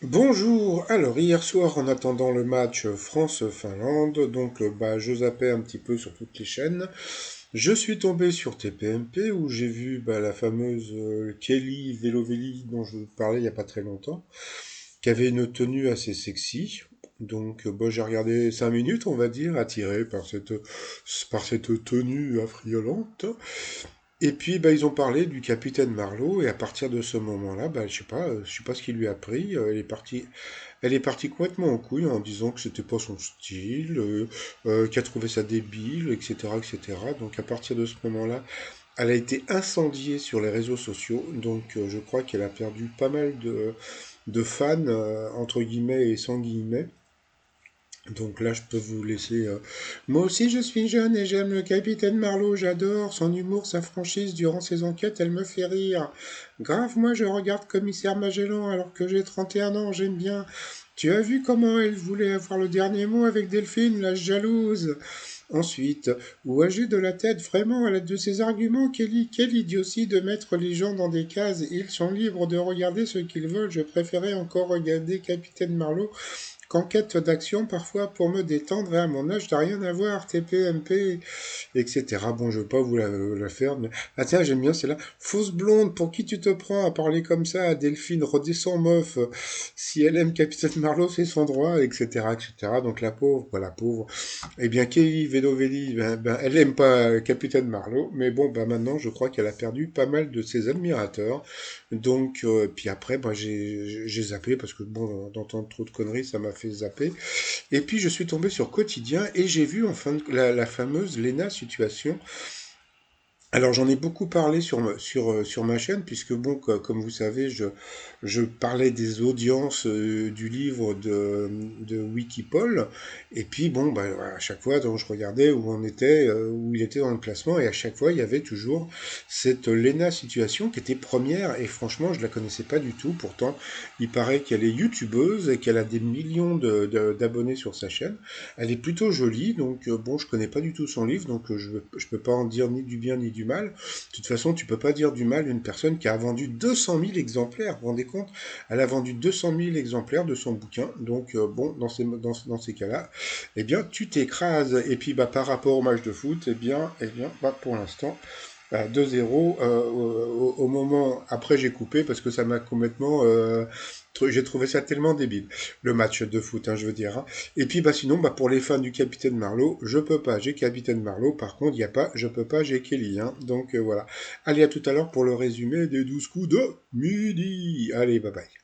Bonjour, alors hier soir en attendant le match France-Finlande, je zappais un petit peu sur toutes les chaînes. Je suis tombé sur TPMP où j'ai vu la fameuse Kelly Velovelli dont je vous parlais il n'y a pas très longtemps, qui avait une tenue assez sexy. J'ai regardé 5 minutes, on va dire, attiré par cette tenue affriolante. Et puis ils ont parlé du capitaine Marlowe et à partir de ce moment-là, je sais pas ce qui lui a pris. Elle est partie complètement en couille en disant que c'était pas son style, qu'elle trouvait ça débile, etc., etc. Donc à partir de ce moment-là, elle a été incendiée sur les réseaux sociaux. Je crois qu'elle a perdu pas mal de fans entre guillemets et sans guillemets. Donc là, je peux vous laisser. Moi aussi, je suis jeune et j'aime le capitaine Marlowe. J'adore son humour, sa franchise. Durant ses enquêtes, elle me fait rire. Grave, moi, je regarde Commissaire Magellan alors que j'ai 31 ans. J'aime bien. Tu as vu comment elle voulait avoir le dernier mot avec Delphine, la jalouse? Ensuite, où agit de la tête vraiment à l'aide de ses arguments, Kelly? Quelle idiotie de mettre les gens dans des cases. Ils sont libres de regarder ce qu'ils veulent. Je préférais encore regarder Capitaine Marlowe qu'enquête d'action parfois pour me détendre, et à mon âge, t'as rien à voir, TPMP, etc. Bon, je veux pas vous la faire, mais... Ah tiens, j'aime bien, c'est là. Fausse blonde, pour qui tu te prends à parler comme ça à Delphine? Redescends, meuf. Si elle aime Capitaine Marlowe, c'est son droit, etc., etc. Donc la pauvre, pas la pauvre. Eh bien, Kelly Vedovelli, elle aime pas Capitaine Marlowe, mais bon, maintenant, je crois qu'elle a perdu pas mal de ses admirateurs. Puis après, j'ai zappé parce que bon, d'entendre trop de conneries, ça m'a fait zapper. Et puis, je suis tombé sur Quotidien et j'ai vu enfin la fameuse Lena Situation. Alors j'en ai beaucoup parlé sur ma chaîne, puisque bon, comme vous savez, je parlais des audiences du livre de Wikipol, et puis à chaque fois donc, je regardais où on était, où il était dans le classement, et à chaque fois il y avait toujours cette Lena Situation qui était première, et franchement je la connaissais pas du tout, pourtant il paraît qu'elle est youtubeuse et qu'elle a des millions d'abonnés sur sa chaîne. Elle est plutôt jolie, bon, je connais pas du tout son livre, je peux pas en dire ni du bien ni du mal. De toute façon, tu peux pas dire du mal d'une personne qui a vendu 200 000 exemplaires. Vous vous rendez compte? Elle a vendu 200 000 exemplaires de son bouquin. Dans ces cas-là, eh bien, tu t'écrases. Et puis, par rapport au match de foot, pour l'instant, 2-0 au moment après j'ai coupé parce que ça m'a complètement j'ai trouvé ça tellement débile le match de foot hein, je veux dire hein. Et puis sinon pour les fans du capitaine Marlowe, je peux pas, j'ai capitaine Marlowe, par contre il y a pas je peux pas, j'ai Kelly hein. Voilà. Allez, à tout à l'heure pour le résumé des 12 coups de midi. Allez, bye bye.